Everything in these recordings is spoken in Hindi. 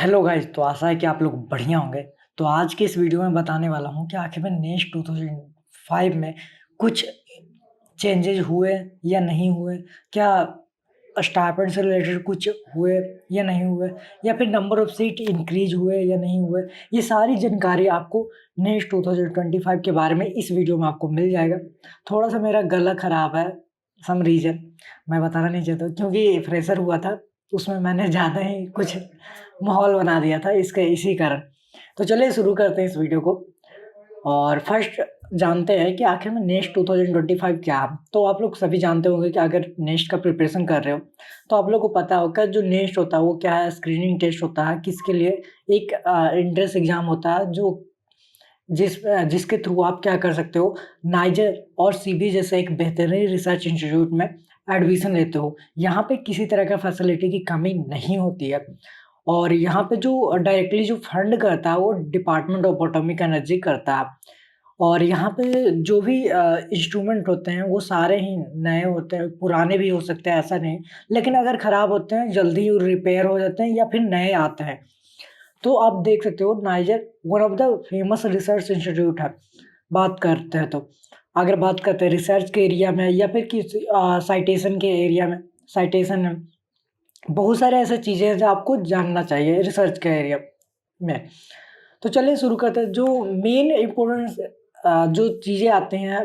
हेलो गाइस, तो आशा है कि आप लोग बढ़िया होंगे। तो आज के इस वीडियो में बताने वाला हूँ कि आखिर में नेक्स्ट 2005 में कुछ चेंजेज हुए या नहीं हुए, क्या स्टाइपेंड से रिलेटेड कुछ हुए या नहीं हुए, या फिर नंबर ऑफ सीट इंक्रीज हुए या नहीं हुए। ये सारी जानकारी आपको नेक्स्ट 2025 के बारे में इस वीडियो में आपको मिल जाएगा। थोड़ा सा मेरा गला खराब है, सम रीजन मैं बताना नहीं चाहता क्योंकि फ्रेशर हुआ था, उसमें मैंने ज़्यादा ही कुछ माहौल बना दिया था इसके इसी कारण। तो चलिए शुरू करते हैं इस वीडियो को। और फर्स्ट जानते हैं कि आखिर में नेक्स्ट 2025 क्या है। तो आप लोग सभी जानते होंगे कि अगर नेक्स्ट का प्रिपरेशन कर रहे हो तो आप लोग को पता होगा जो नेक्स्ट होता है वो क्या है। स्क्रीनिंग टेस्ट होता है, किसके लिए एक एंट्रेंस एग्जाम होता है जो जिसके थ्रू आप क्या कर सकते हो, नाइजर और सीबी जैसे एक बेहतरीन रिसर्च इंस्टीट्यूट में एडमिशन लेते हो। यहाँ पे किसी तरह का फैसिलिटी की कमी नहीं होती है। और यहाँ पे जो डायरेक्टली जो फंड करता है वो डिपार्टमेंट ऑफ एटॉमिक एनर्जी करता है। और यहाँ पे जो भी इंस्ट्रूमेंट होते हैं वो सारे ही नए होते हैं, पुराने भी हो सकते हैं ऐसा नहीं, लेकिन अगर ख़राब होते हैं जल्दी रिपेयर हो जाते हैं या फिर नए आते हैं। तो आप देख सकते हो niger one of the famous research institute है। बात करते हैं तो अगर बात करते हैं रिसर्च के एरिया में या फिर किसी साइटेशन के एरिया में, साइटेशन में बहुत सारे ऐसे चीज़ें हैं जो आपको जानना चाहिए रिसर्च के एरिया में। तो चलिए शुरू करते हैं। जो मेन इम्पोर्टेंस जो चीज़ें आती हैं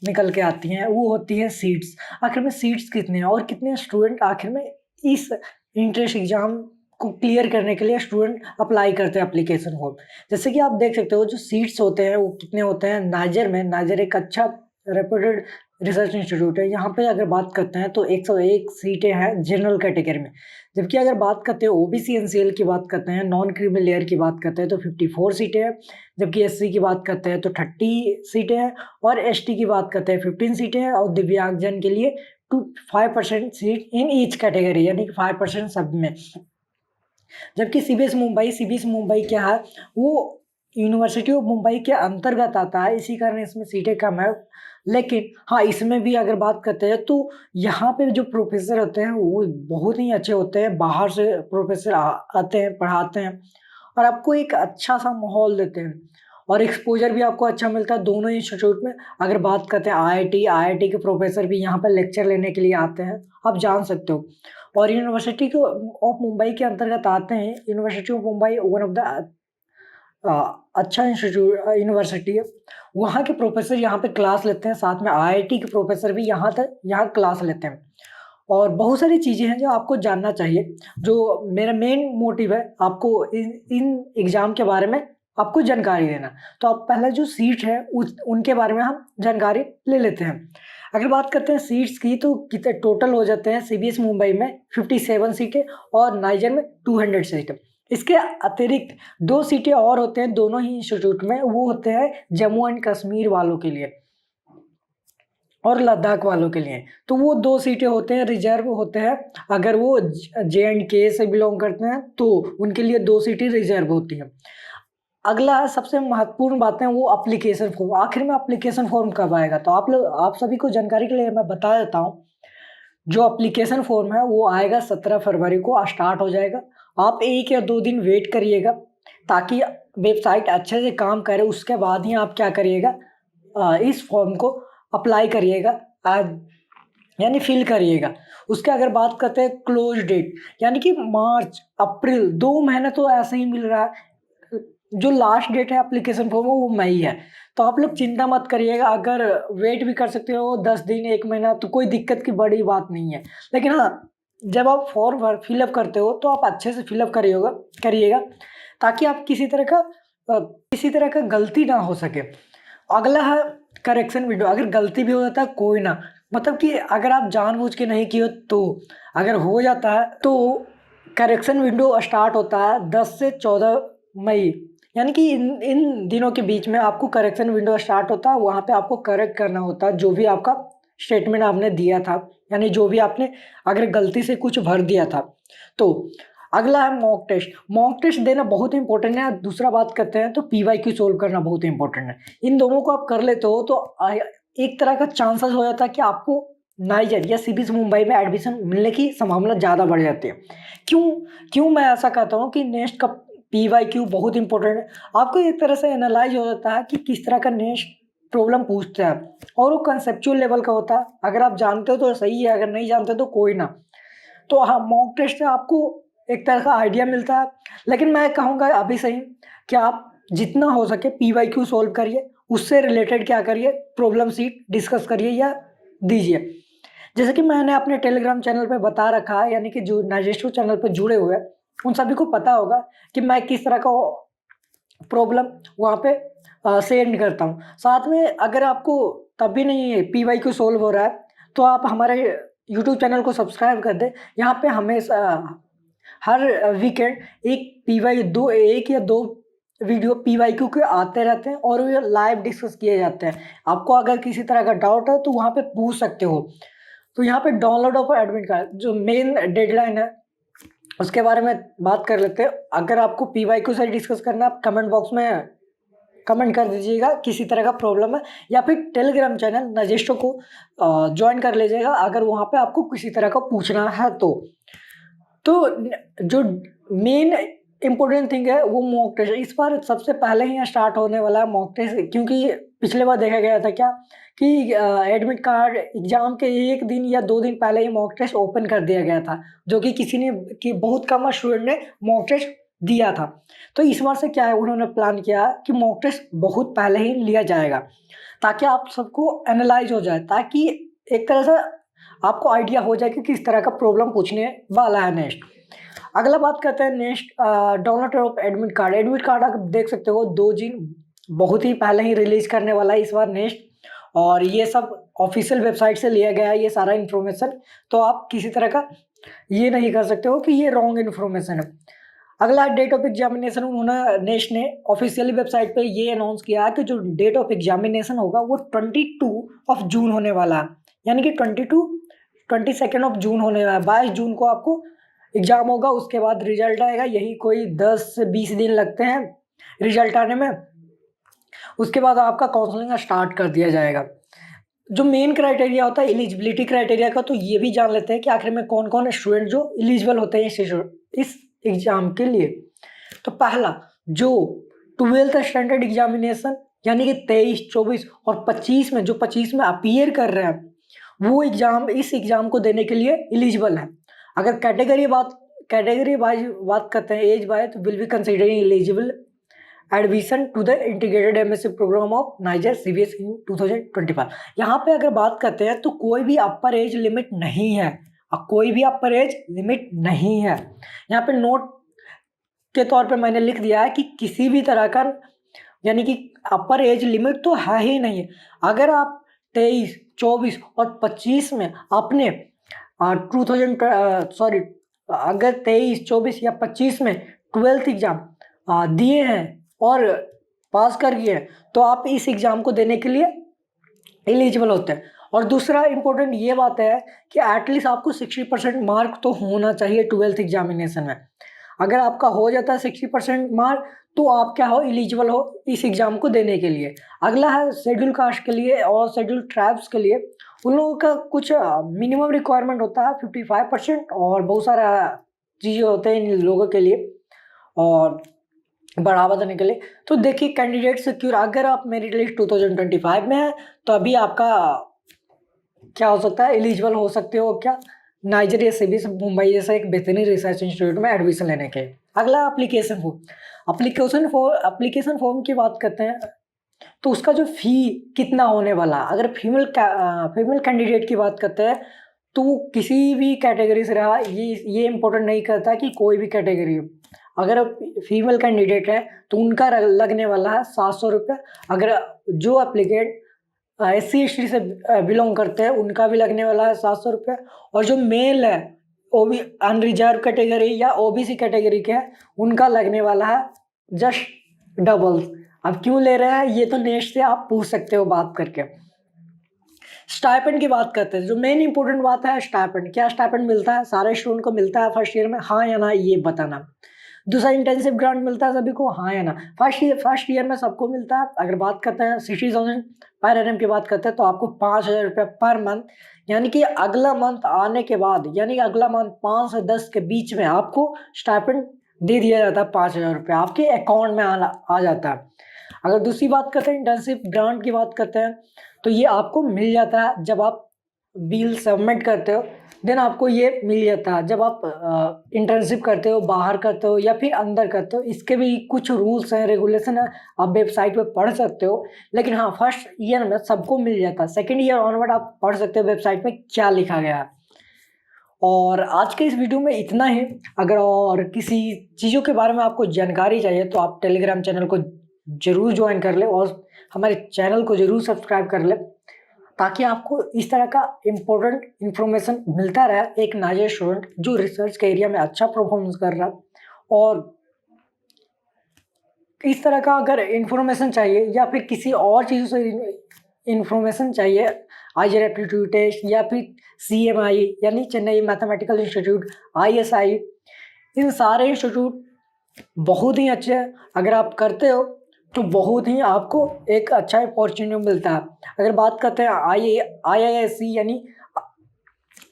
निकल के आती हैं वो होती हैं सीट्स। आखिर में सीट्स कितने हैं और कितने स्टूडेंट आखिर में इस इंट्रेंस एग्जाम को क्लियर करने के लिए स्टूडेंट अप्लाई करते हैं एप्लीकेशन फॉर्म। जैसे कि आप देख सकते हो जो सीट्स होते हैं वो कितने होते हैं। नाइजर एक अच्छा रेप्यूटेड रिसर्च इंस्टीट्यूट है। यहाँ पे अगर बात करते हैं तो 101 सीटें हैं जनरल कैटेगरी में। जबकि अगर बात करते हैं ओबीसी एनसीएल की बात करते हैं, नॉन क्रिमिनल लेयर की बात करते हैं तो 54 सीटें हैं। जबकि एससी की बात करते हैं तो 30 सीटें हैं और एसटी की बात करते हैं 15 सीटें हैं और दिव्यांगजन के लिए 5% सीट इन ईच कैटेगरी, यानी कि 5% सब में। जबकि सीबीएस मुंबई क्या है, वो यूनिवर्सिटी ऑफ मुंबई के अंतर्गत आता है, इसी कारण इसमें सीटें कम है। लेकिन हाँ, इसमें भी अगर बात करते हैं तो यहाँ पे जो प्रोफेसर होते हैं वो बहुत ही अच्छे होते हैं। बाहर से प्रोफेसर आते हैं, पढ़ाते हैं और आपको एक अच्छा सा माहौल देते हैं और एक्सपोजर भी आपको अच्छा मिलता है दोनों इंस्टीट्यूट में। अगर बात करते हैं आईआईटी के प्रोफेसर भी यहाँ पर लेक्चर लेने के लिए आते हैं, आप जान सकते हो। और यूनिवर्सिटी को ऑफ मुंबई के अंतर्गत आते हैं। University of Mumbai one of the अच्छा यूनिवर्सिटी है। वहाँ के प्रोफेसर यहाँ पे क्लास लेते हैं, साथ में आईआईटी के प्रोफेसर भी यहाँ क्लास लेते हैं। और बहुत सारी चीज़ें हैं जो आपको जानना चाहिए। जो मेरा मेन मोटिव है आपको इन एग्ज़ाम के बारे में आपको जानकारी देना। तो आप पहले जो सीट है उनके बारे में हम जानकारी ले लेते हैं। अगर बात करते हैं सीट्स की तो कितने टोटल हो जाते हैं। सीबीएस मुंबई में 57 सीटें और नाइजर में 200 सीटें। इसके अतिरिक्त 2 सीटें और होते हैं दोनों ही इंस्टीट्यूट में, वो होते हैं जम्मू एंड कश्मीर वालों के लिए और लद्दाख वालों के लिए। तो वो 2 सीटें होते हैं, रिजर्व होते हैं। अगर वो JNK से बिलोंग करते हैं तो उनके लिए 2 सीटें रिजर्व होती हैं। अगला सबसे महत्वपूर्ण बात है वो एप्लीकेशन फॉर्म। आखिर में एप्लीकेशन फॉर्म कब आएगा, तो आप सभी को जानकारी के लिए मैं बता देता हूँ। जो एप्लीकेशन फॉर्म है वो आएगा 17 फरवरी को स्टार्ट हो जाएगा। आप 1 या 2 दिन वेट करिएगा ताकि वेबसाइट अच्छे से काम करे, उसके बाद ही आप क्या करिएगा, इस फॉर्म को अप्लाई करिएगा, यानी फिल करिएगा। उसके अगर बात करते हैं क्लोज डेट, यानी कि मार्च अप्रैल 2 महीने तो ऐसे ही मिल रहा है। जो लास्ट डेट है एप्लीकेशन फॉर्म वो मई है। तो आप लोग चिंता मत करिएगा, अगर वेट भी कर सकते हो 10 दिन 1 महीना तो कोई दिक्कत की बड़ी बात नहीं है। लेकिन हाँ, जब आप फॉर्म फिलअप करते हो तो आप अच्छे से फिलअप करिएगा ताकि आप किसी तरह का गलती ना हो सके। अगला है करेक्शन विंडो। अगर गलती भी हो जाता है कोई ना, मतलब कि अगर आप जानबूझ के नहीं किए तो अगर हो जाता है तो करेक्शन विंडो स्टार्ट होता है 10 से 14 मई, यानी कि इन दिनों के बीच में आपको करेक्शन विंडो स्टार्ट होता है। वहाँ पे आपको करेक्ट करना होता है जो भी आपका स्टेटमेंट आपने दिया था, यानी जो भी आपने अगर गलती से कुछ भर दिया था। तो अगला है मॉक टेस्ट। मॉक टेस्ट देना बहुत इंपॉर्टेंट है। दूसरा बात करते हैं तो PYQ सोल्व करना बहुत इंपॉर्टेंट है। इन दोनों को आप कर लेते हो तो एक तरह का चांसेस हो जाता है कि आपको नाइजर या सीबीएसई मुंबई में एडमिशन मिलने की संभावना ज़्यादा बढ़ जाती है। क्यों क्यों मैं ऐसा कहता हूँ कि नेक्स्ट का पीवाईक्यू बहुत इंपॉर्टेंट है। आपको एक तरह से एनालाइज हो जाता है कि किस तरह का नेक्स्ट प्रॉब्लम पूछते हैं, और वो कंसेप्चुअल लेवल का होता है। अगर आप जानते हो तो सही है, अगर नहीं जानते तो कोई ना। तो हाँ, मॉक टेस्ट से आपको एक तरह का आइडिया मिलता है, लेकिन मैं कहूँगा अभी से ही कि आप जितना हो सके पीवाईक्यू सॉल्व करिए, उससे रिलेटेड क्या करिए, प्रॉब्लम सीट डिस्कस करिए या दीजिए। जैसे कि मैंने अपने टेलीग्राम चैनल पे बता रखा है, यानी कि जो नाइजेस्टो चैनल पे जुड़े हुए हैं उन सभी को पता होगा कि मैं किस तरह का प्रॉब्लम वहाँ पे सेंड करता हूँ। साथ में अगर आपको तब भी नहीं पीवाईक्यू सॉल्व हो रहा है तो आप हमारे यूट्यूब चैनल को सब्सक्राइब कर दें। यहाँ पे हमेशा हर वीकेंड एक या दो वीडियो पीवाईक्यू के आते रहते हैं और वो लाइव डिस्कस किए जाते हैं। आपको अगर किसी तरह का डाउट है तो वहाँ पे पूछ सकते हो। तो यहाँ पे डाउनलोड ऑफ एडमिट कार्ड जो मेन डेडलाइन है उसके बारे में बात कर लेते हैं। अगर आपको पीवाईक्यू से डिस्कस करना है, आप कमेंट बॉक्स में कमेंट कर दीजिएगा किसी तरह का प्रॉब्लम है, या फिर टेलीग्राम चैनल नाइजेस्टो को ज्वाइन कर लीजिएगा अगर वहाँ पे आपको किसी तरह का पूछना है तो जो मेन इम्पोर्टेंट थिंग है वो मॉक टेस्ट। इस बार सबसे पहले ही स्टार्ट होने वाला है मॉक टेस्ट, क्योंकि पिछले बार देखा गया था क्या कि एडमिट कार्ड एग्जाम के 1 दिन या 2 दिन पहले ही मॉक टेस्ट ओपन कर दिया गया था, जो कि किसी ने कि बहुत कम स्टूडेंट ने मॉक टेस्ट दिया था। तो इस बार से क्या है, उन्होंने प्लान किया कि मॉक टेस्ट बहुत पहले ही लिया जाएगा ताकि आप सबको एनालाइज हो जाए, ताकि एक तरह से आपको आइडिया हो जाए कि किस तरह का प्रॉब्लम पूछने वाला है नेक्स्ट। अगला बात करते हैं next download of admit card. Admit card आप देख सकते हो 2 दिन बहुत ही पहले ही रिलीज करने वाला है इस बार नेक्स्ट, और ये सब ऑफिशियल वेबसाइट से लिया गया है ये सारा इन्फॉर्मेशन। तो आप किसी तरह का ये नहीं कर सकते हो कि ये रॉन्ग इन्फॉर्मेशन है। अगला डेट ऑफ एग्जामिनेशन, उन्होंने नेक्स्ट ने ऑफिशियली वेबसाइट पे ये अनाउंस किया है कि जो डेट ऑफ एग्जामिनेशन होगा वो 22 जून होने वाला है, यानी कि 22 जून होने वाला है। 22 जून को आपको एग्जाम होगा, उसके बाद रिजल्ट आएगा। यही कोई 10 से 20 दिन लगते हैं रिजल्ट आने में। उसके बाद आपका काउंसलिंग स्टार्ट कर दिया जाएगा। जो मेन क्राइटेरिया होता है एलिजिबिलिटी क्राइटेरिया का, तो ये भी जान लेते हैं कि आखिर में कौन कौन स्टूडेंट जो एलिजिबल होते हैं इस एग्जाम के लिए। तो पहला, जो 12th स्टैंडर्ड एग्जामिनेशन यानी कि 23, 24 और 25 में, जो 25 में अपीयर कर रहे हैं वो इस एग्जाम को देने के लिए एलिजिबल है। अगर कैटेगरी वाइज बात करते हैं एज वाइज, तो will be considering eligible admission to the integrated MSc programme of NISER CBSE 2025। यहाँ पे अगर बात करते हैं तो कोई भी अपर एज लिमिट नहीं है, यहाँ पे नोट के तौर पे मैंने लिख दिया है कि किसी भी तरह का यानी कि अपर एज लिमिट तो है ही नहीं है। अगर आप 23, 24 और 25 में अपने अगर 23, 24 या 25 में 12th एग्जाम दिए हैं और पास कर गए हैं तो आप इस एग्ज़ाम को देने के लिए एलिजिबल होते हैं। और दूसरा इम्पोर्टेंट ये बात है कि एटलीस्ट आपको 60% मार्क तो होना चाहिए 12th एग्जामिनेशन में। अगर आपका हो जाता है 60% मार्क तो आप क्या हो, एलिजिबल हो इस एग्ज़ाम को देने के लिए। अगला है शेड्यूल कास्ट के लिए और शेड्यूल ट्राइब्स के लिए, उन लोगों का कुछ मिनिमम रिक्वायरमेंट होता है 55% और बहुत सारा चीज़ें होते हैं इन लोगों के लिए और बढ़ावा देने के लिए। तो देखिए कैंडिडेट सिक्योर, अगर आप मेरिट लिस्ट 2025 में है तो अभी आपका क्या हो सकता है, एलिजिबल हो सकते हो क्या, नाइजीरिया सीबीएसई मुंबई जैसा एक बेहतरीन रिसर्च इंस्टीट्यूट में एडमिशन लेने के। अगला एप्लीकेशन फॉर्म की बात करते हैं तो उसका जो फ़ी कितना होने वाला। अगर फीमेल कैंडिडेट की बात करते हैं तो किसी भी कैटेगरी से रहा, ये इम्पोर्टेंट नहीं करता कि कोई भी कैटेगरी हो। अगर फीमेल कैंडिडेट है तो उनका लगने वाला है 700 रुपये। अगर जो एप्लीकेंट SC/ST से बिलोंग करते हैं उनका भी लगने वाला है 700 रुपये, और जो मेल है वो भी अनरिजर्व कैटेगरी या OBC कैटेगरी के हैं उनका लगने वाला है जस्ट डबल। अब क्यों ले रहे हैं ये तो नेक्स्ट से आप पूछ सकते हो बात करके। स्टाइपेंड की बात करते हैं, जो मेन इंपॉर्टेंट बात है स्टाइपेंड। क्या स्टाइपेंड मिलता है, सारे स्टूडेंट को मिलता है फर्स्ट ईयर में, हाँ या ना, ये बताना। दूसरा इंटर्नशिप ग्रांट मिलता है सभी को, हाँ या ना? फर्स्ट ईयर में सबको मिलता है। अगर बात करते हैं 60,000 पर एनम की बात करते हैं तो आपको 5,000 रुपये पर मंथ, यानी कि अगला मंथ आने के बाद, यानी कि अगला मंथ 5 से 10 के बीच में आपको स्टाइपेंड दे दिया जाता है। 5,000 रुपये आपके अकाउंट में आ जाता है। अगर दूसरी बात करते हैं इंटर्नशिप ग्रांट की बात करते हैं तो ये आपको मिल जाता है जब आप बिल सबमिट करते हो, देन आपको ये मिल जाता है। जब आप इंटर्नशिप करते हो, बाहर करते हो या फिर अंदर करते हो, इसके भी कुछ रूल्स हैं, रेगुलेशन है, आप वेबसाइट पे पढ़ सकते हो। लेकिन हाँ, फर्स्ट ईयर में सबको मिल जाता है। सेकेंड ईयर ऑनवर्ड आप पढ़ सकते हो वेबसाइट में क्या लिखा गया है। और आज के इस वीडियो में इतना ही। अगर और किसी चीज़ों के बारे में आपको जानकारी चाहिए तो आप टेलीग्राम चैनल को ज़रूर ज्वाइन कर ले और हमारे चैनल को ज़रूर सब्सक्राइब कर ले, ताकि आपको इस तरह का इम्पोर्टेंट इन्फॉर्मेशन मिलता रहे। एक नया स्टूडेंट जो रिसर्च के एरिया में अच्छा परफॉर्मेंस कर रहा है, और इस तरह का अगर इन्फॉर्मेशन चाहिए या फिर किसी और चीज़ों से इन्फॉर्मेशन चाहिए, आईजेर एप्टीट्यूड टेस्ट या फिर CMI यानी चेन्नई मैथमेटिकल इंस्टीट्यूट, ISI, इन सारे इंस्टीट्यूट बहुत ही अच्छे हैं। अगर आप करते हो तो बहुत ही आपको एक अच्छा अपॉर्चुनिटी मिलता है। अगर बात करते हैं IISc यानी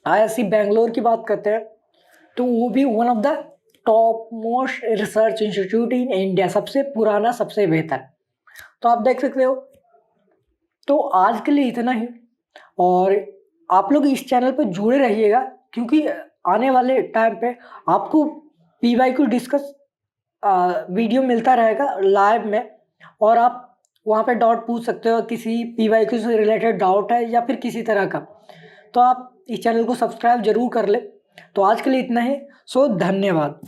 IISc बेंगलोर की बात करते हैं तो वो भी one of the top most research institute in India, सबसे पुराना, सबसे बेहतर। तो आप देख सकते हो। तो आज के लिए इतना ही, और आप लोग इस चैनल पर जुड़े रहिएगा, क्योंकि आने वाले टाइम पे आपको PYQ डिस्कस वीडियो मिलता रहेगा लाइव में, और आप वहाँ पे डाउट पूछ सकते हो। किसी PYQ से रिलेटेड डाउट है या फिर किसी तरह का, तो आप इस चैनल को सब्सक्राइब जरूर कर ले। तो आज के लिए इतना ही। सो धन्यवाद।